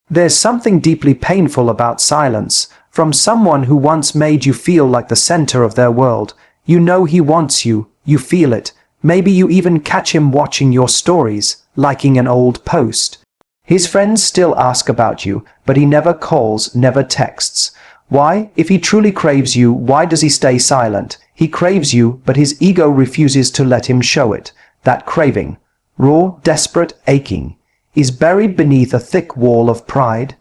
There's something deeply painful about silence, from someone who once made you feel like the center of their world. You know he wants you, you feel it. Maybe you even catch him watching your stories, liking an old post. His friends still ask about you, but he never calls, never texts. Why? If he truly craves you, why does he stay silent? He craves you, but his ego refuses to let him show it. That craving, raw, desperate, aching, is buried beneath a thick wall of pride.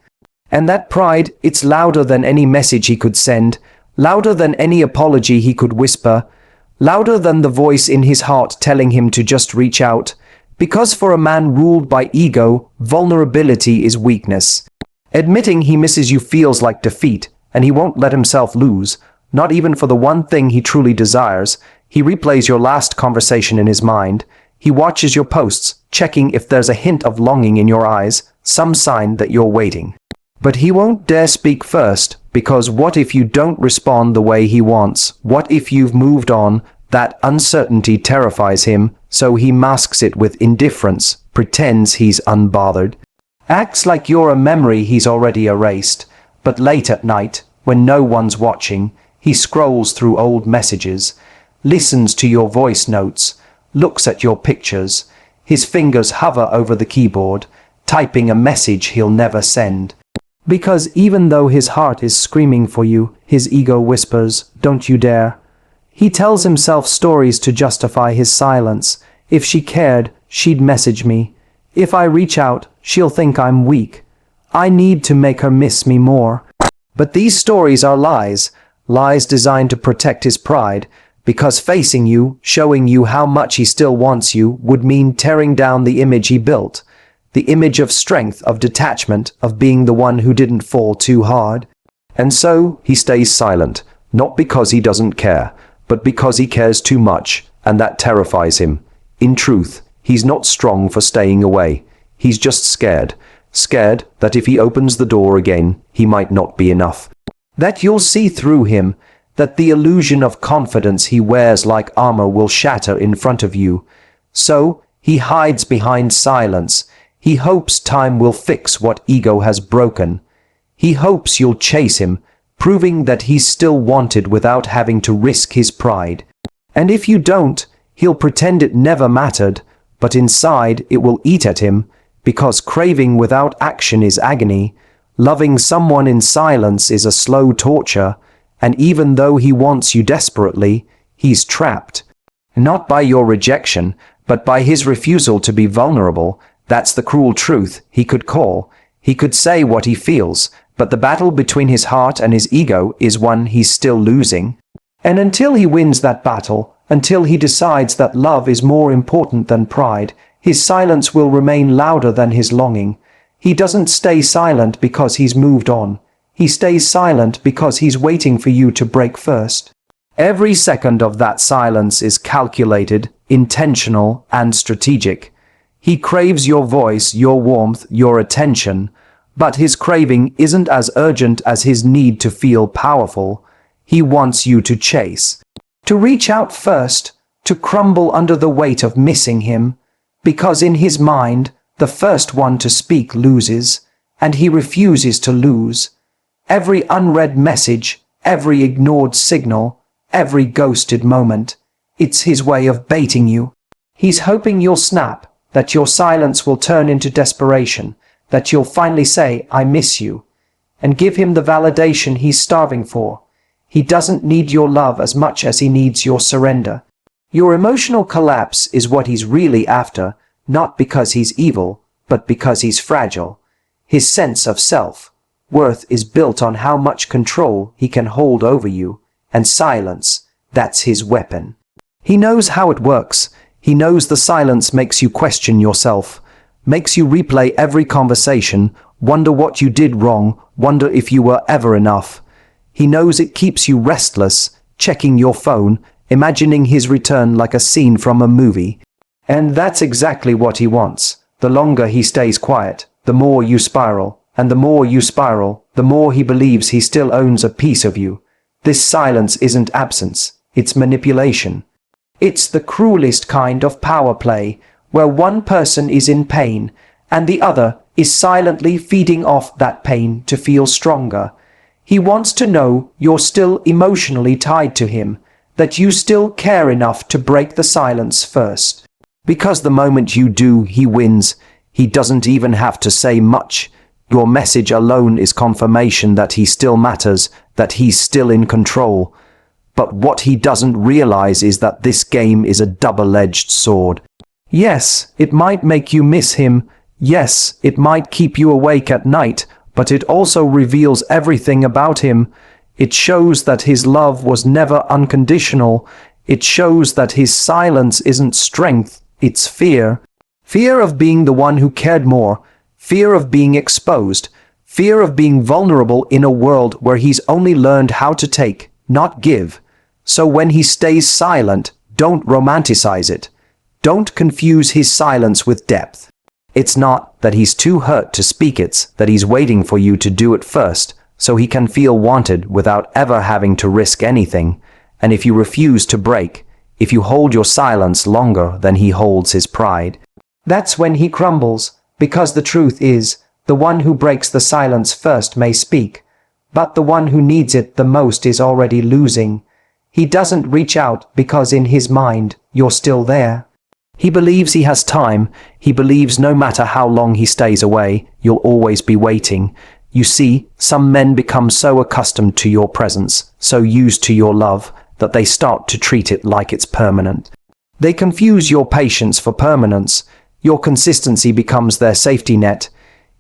And that pride, it's louder than any message he could send, louder than any apology he could whisper, louder than the voice in his heart telling him to just reach out. Because for a man ruled by ego, vulnerability is weakness. Admitting he misses you feels like defeat, and he won't let himself lose, not even for the one thing he truly desires. He replays your last conversation in his mind. He watches your posts, checking if there's a hint of longing in your eyes, some sign that you're waiting. But he won't dare speak first, because what if you don't respond the way he wants? What if you've moved on? That uncertainty terrifies him, so he masks it with indifference, pretends he's unbothered, acts like you're a memory he's already erased. But late at night, when no one's watching, he scrolls through old messages, listens to your voice notes, looks at your pictures. His fingers hover over the keyboard, typing a message he'll never send. Because even though his heart is screaming for you, his ego whispers, "Don't you dare." He tells himself stories to justify his silence. If she cared, she'd message me. If I reach out, she'll think I'm weak. I need to make her miss me more. But these stories are lies, lies designed to protect his pride, because facing you, showing you how much he still wants you, would mean tearing down the image he built. The image of strength, of detachment, of being the one who didn't fall too hard. And so he stays silent, not because he doesn't care, but because he cares too much, and that terrifies him. In truth, he's not strong for staying away. He's just scared. Scared that if he opens the door again, he might not be enough. That you'll see through him, that the illusion of confidence he wears like armor will shatter in front of you. So he hides behind silence. He hopes time will fix what ego has broken. He hopes you'll chase him, proving that he's still wanted without having to risk his pride. And if you don't, he'll pretend it never mattered, but inside it will eat at him, because craving without action is agony. Loving someone in silence is a slow torture, and even though he wants you desperately, he's trapped. Not by your rejection, but by his refusal to be vulnerable. That's the cruel truth. He could call. He could say what he feels, but the battle between his heart and his ego is one he's still losing. And until he wins that battle, until he decides that love is more important than pride, his silence will remain louder than his longing. He doesn't stay silent because he's moved on. He stays silent because he's waiting for you to break first. Every second of that silence is calculated, intentional, and strategic. He craves your voice, your warmth, your attention, but his craving isn't as urgent as his need to feel powerful. He wants you to chase, to reach out first, to crumble under the weight of missing him, because in his mind, the first one to speak loses, and he refuses to lose. Every unread message, every ignored signal, every ghosted moment, it's his way of baiting you. He's hoping you'll snap, that your silence will turn into desperation, that you'll finally say, "I miss you," and give him the validation he's starving for. He doesn't need your love as much as he needs your surrender. Your emotional collapse is what he's really after, not because he's evil, but because he's fragile. His sense of self-worth is built on how much control he can hold over you, and silence, that's his weapon. He knows how it works. He knows the silence makes you question yourself, makes you replay every conversation, wonder what you did wrong, wonder if you were ever enough. He knows it keeps you restless, checking your phone, imagining his return like a scene from a movie. And that's exactly what he wants. The longer he stays quiet, the more you spiral, and the more you spiral, the more he believes he still owns a piece of you. This silence isn't absence, it's manipulation. It's the cruelest kind of power play, where one person is in pain, and the other is silently feeding off that pain to feel stronger. He wants to know you're still emotionally tied to him, that you still care enough to break the silence first. Because the moment you do, he wins. He doesn't even have to say much. Your message alone is confirmation that he still matters, that he's still in control. But what he doesn't realize is that this game is a double-edged sword. Yes, it might make you miss him. Yes, it might keep you awake at night, but it also reveals everything about him. It shows that his love was never unconditional. It shows that his silence isn't strength, it's fear. Fear of being the one who cared more. Fear of being exposed. Fear of being vulnerable in a world where he's only learned how to take, not give. So when he stays silent, don't romanticize it. Don't confuse his silence with depth. It's not that he's too hurt to speak, it's that he's waiting for you to do it first, so he can feel wanted without ever having to risk anything. And if you refuse to break, if you hold your silence longer than he holds his pride, that's when he crumbles, because the truth is, the one who breaks the silence first may speak, but the one who needs it the most is already losing. He doesn't reach out because in his mind, you're still there. He believes he has time. He believes no matter how long he stays away, you'll always be waiting. You see, some men become so accustomed to your presence, so used to your love, that they start to treat it like it's permanent. They confuse your patience for permanence. Your consistency becomes their safety net.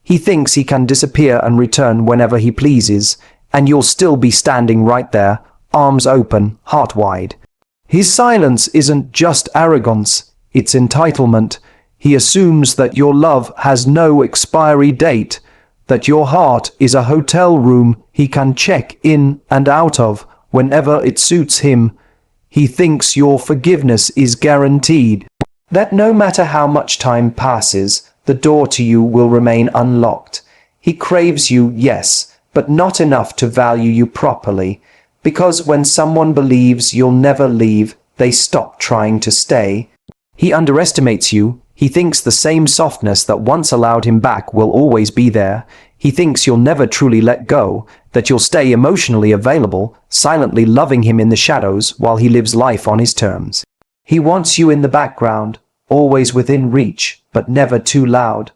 He thinks he can disappear and return whenever he pleases, and you'll still be standing right there, arms open, heart wide. His silence isn't just arrogance. It's entitlement. He assumes that your love has no expiry date, that your heart is a hotel room he can check in and out of whenever it suits him. He thinks your forgiveness is guaranteed, that no matter how much time passes, the door to you will remain unlocked. He craves you, yes, but not enough to value you properly, because when someone believes you'll never leave, they stop trying to stay. He underestimates you. He thinks the same softness that once allowed him back will always be there. He thinks you'll never truly let go, that you'll stay emotionally available, silently loving him in the shadows while he lives life on his terms. He wants you in the background, always within reach, but never too loud,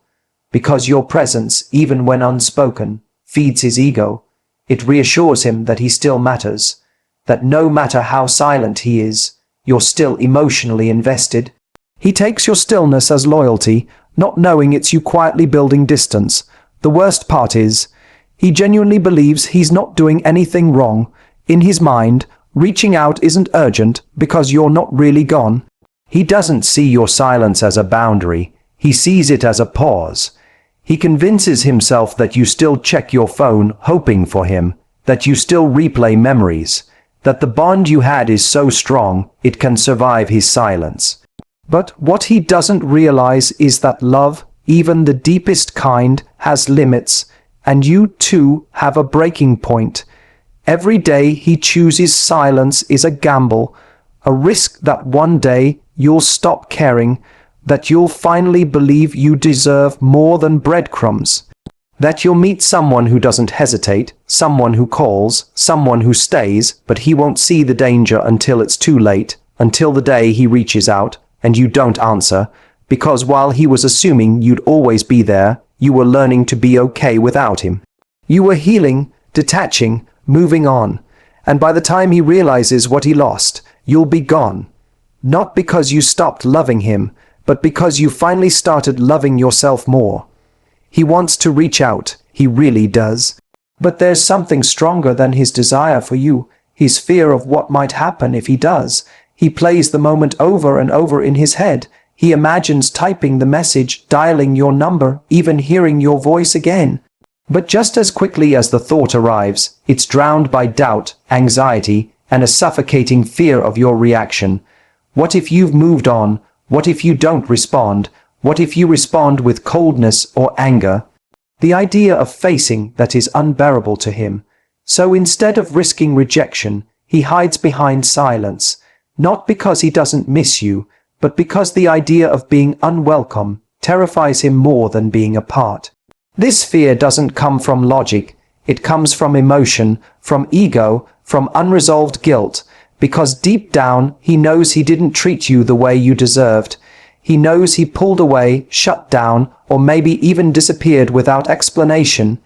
because your presence, even when unspoken, feeds his ego. It reassures him that he still matters, that no matter how silent he is, you're still emotionally invested. He takes your stillness as loyalty, not knowing it's you quietly building distance. The worst part is, he genuinely believes he's not doing anything wrong. In his mind, reaching out isn't urgent because you're not really gone. He doesn't see your silence as a boundary. He sees it as a pause. He convinces himself that you still check your phone hoping for him, that you still replay memories, that the bond you had is so strong it can survive his silence. But what he doesn't realize is that love, even the deepest kind, has limits, and you too have a breaking point. Every day he chooses silence is a gamble, a risk that one day you'll stop caring, that you'll finally believe you deserve more than breadcrumbs, that you'll meet someone who doesn't hesitate, someone who calls, someone who stays, but he won't see the danger until it's too late, until the day he reaches out, and you don't answer, because while he was assuming you'd always be there, you were learning to be okay without him. You were healing, detaching, moving on, and by the time he realizes what he lost, you'll be gone. Not because you stopped loving him, but because you finally started loving yourself more. He wants to reach out, he really does. But there's something stronger than his desire for you, his fear of what might happen if he does. He plays the moment over and over in his head. He imagines typing the message, dialing your number, even hearing your voice again. But just as quickly as the thought arrives, it's drowned by doubt, anxiety, and a suffocating fear of your reaction. What if you've moved on? What if you don't respond? What if you respond with coldness or anger? The idea of facing that is unbearable to him. So instead of risking rejection, he hides behind silence. Not because he doesn't miss you, but because the idea of being unwelcome terrifies him more than being apart. This fear doesn't come from logic, it comes from emotion, from ego, from unresolved guilt, because deep down he knows he didn't treat you the way you deserved. He knows he pulled away, shut down, or maybe even disappeared without explanation.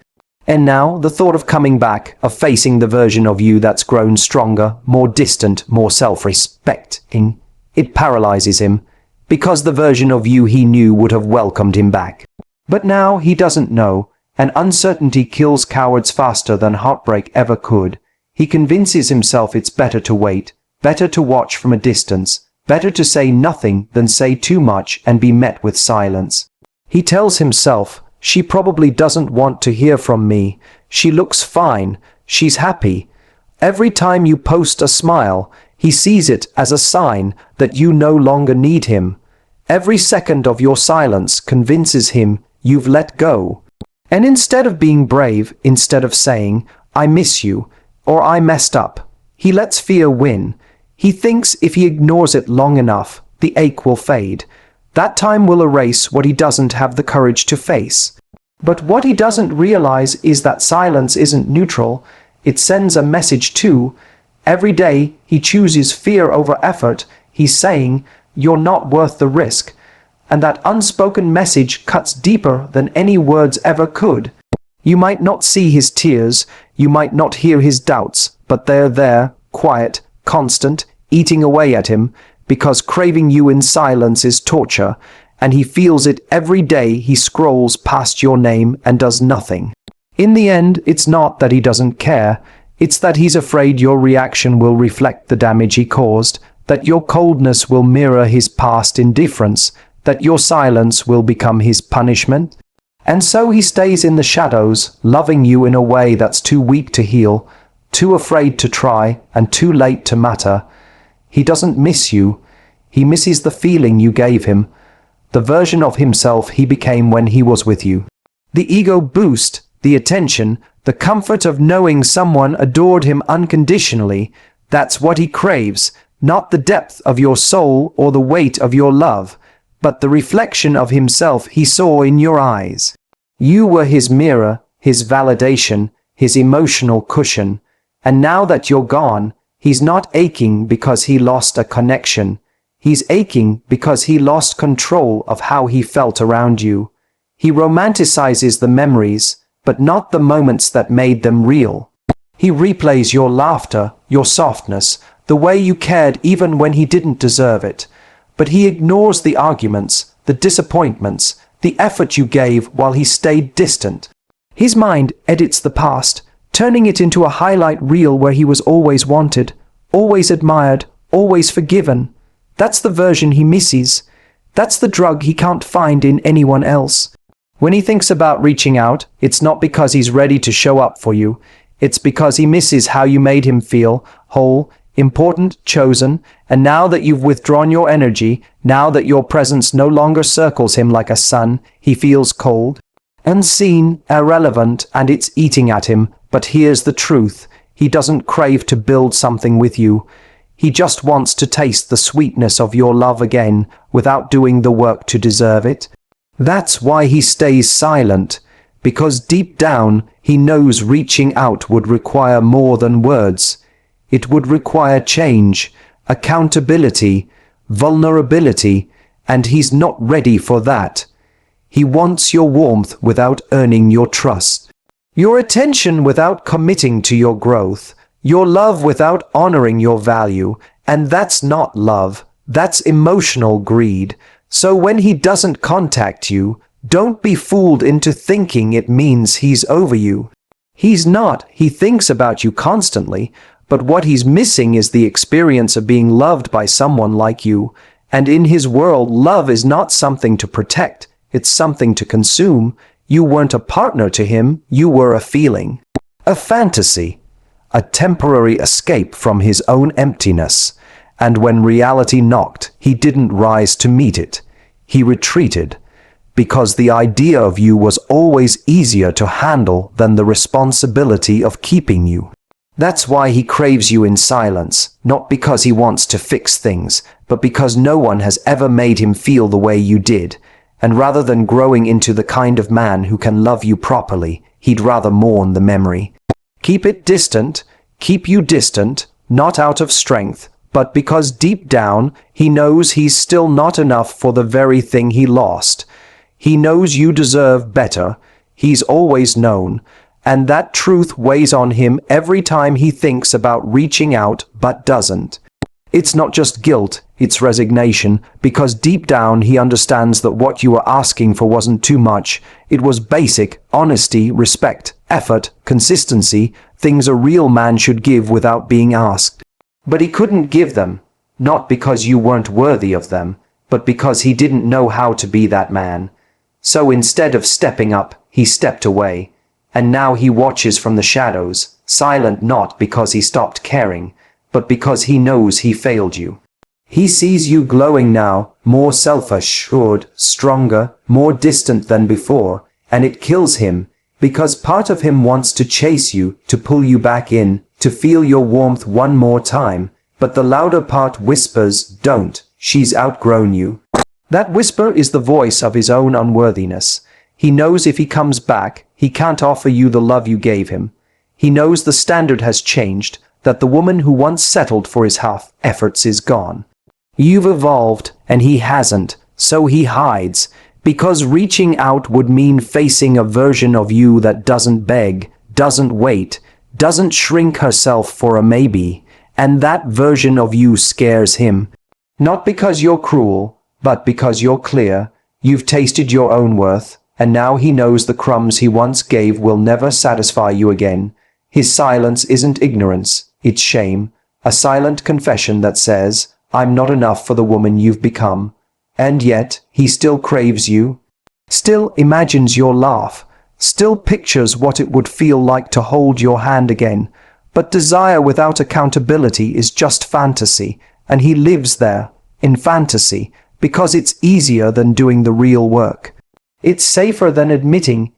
And now, the thought of coming back, of facing the version of you that's grown stronger, more distant, more self-respecting, it paralyzes him, because the version of you he knew would have welcomed him back. But now he doesn't know, and uncertainty kills cowards faster than heartbreak ever could. He convinces himself it's better to wait, better to watch from a distance, better to say nothing than say too much and be met with silence. He tells himself, she probably doesn't want to hear from me. She looks fine. She's happy. Every time you post a smile, he sees it as a sign that you no longer need him. Every second of your silence convinces him you've let go. And instead of being brave, instead of saying, I miss you, or I messed up, he lets fear win. He thinks if he ignores it long enough, the ache will fade. That time will erase what he doesn't have the courage to face. But what he doesn't realize is that silence isn't neutral. It sends a message too. Every day he chooses fear over effort. He's saying, you're not worth the risk. And that unspoken message cuts deeper than any words ever could. You might not see his tears, you might not hear his doubts, but they're there, quiet, constant, eating away at him, because craving you in silence is torture, and he feels it every day he scrolls past your name and does nothing. In the end, it's not that he doesn't care, it's that he's afraid your reaction will reflect the damage he caused, that your coldness will mirror his past indifference, that your silence will become his punishment. And so he stays in the shadows, loving you in a way that's too weak to heal, too afraid to try, and too late to matter. He doesn't miss you. He misses the feeling you gave him, the version of himself he became when he was with you. The ego boost, the attention, the comfort of knowing someone adored him unconditionally, that's what he craves, not the depth of your soul or the weight of your love, but the reflection of himself he saw in your eyes. You were his mirror, his validation, his emotional cushion, and now that you're gone, he's not aching because he lost a connection. He's aching because he lost control of how he felt around you. He romanticizes the memories, but not the moments that made them real. He replays your laughter, your softness, the way you cared even when he didn't deserve it. But he ignores the arguments, the disappointments, the effort you gave while he stayed distant. His mind edits the past, turning it into a highlight reel where he was always wanted, always admired, always forgiven. That's the version he misses. That's the drug he can't find in anyone else. When he thinks about reaching out, it's not because he's ready to show up for you. It's because he misses how you made him feel, whole, important, chosen, and now that you've withdrawn your energy, now that your presence no longer circles him like a sun, he feels cold, unseen, irrelevant, and it's eating at him. But here's the truth. He doesn't crave to build something with you. He just wants to taste the sweetness of your love again without doing the work to deserve it. That's why he stays silent, because deep down he knows reaching out would require more than words. It would require change, accountability, vulnerability, and he's not ready for that. He wants your warmth without earning your trust, your attention without committing to your growth, your love without honoring your value, and that's not love, that's emotional greed. So when he doesn't contact you, don't be fooled into thinking it means he's over you. He's not. He thinks about you constantly, but what he's missing is the experience of being loved by someone like you. And in his world, love is not something to protect, it's something to consume. You weren't a partner to him, you were a feeling, a fantasy, a temporary escape from his own emptiness. And when reality knocked, he didn't rise to meet it. He retreated, because the idea of you was always easier to handle than the responsibility of keeping you. That's why he craves you in silence, not because he wants to fix things, but because no one has ever made him feel the way you did. And rather than growing into the kind of man who can love you properly, he'd rather mourn the memory. Keep it distant, keep you distant, not out of strength, but because deep down he knows he's still not enough for the very thing he lost. He knows you deserve better, he's always known, and that truth weighs on him every time he thinks about reaching out but doesn't. It's not just guilt, it's resignation, because deep down he understands that what you were asking for wasn't too much. It was basic, honesty, respect, effort, consistency, things a real man should give without being asked. But he couldn't give them, not because you weren't worthy of them, but because he didn't know how to be that man. So instead of stepping up, he stepped away. And now he watches from the shadows, silent not because he stopped caring, but because he knows he failed you. He sees you glowing now, more self-assured, stronger, more distant than before, and it kills him, because part of him wants to chase you, to pull you back in, to feel your warmth one more time, but the louder part whispers, don't, she's outgrown you. That whisper is the voice of his own unworthiness. He knows if he comes back, he can't offer you the love you gave him. He knows the standard has changed, that the woman who once settled for his half efforts is gone. You've evolved, and he hasn't, so he hides, because reaching out would mean facing a version of you that doesn't beg, doesn't wait, doesn't shrink herself for a maybe, and that version of you scares him. Not because you're cruel, but because you're clear, you've tasted your own worth, and now he knows the crumbs he once gave will never satisfy you again. His silence isn't ignorance, it's shame, a silent confession that says, I'm not enough for the woman you've become. And yet, he still craves you, still imagines your laugh, still pictures what it would feel like to hold your hand again. But desire without accountability is just fantasy, and he lives there, in fantasy, because it's easier than doing the real work. It's safer than admitting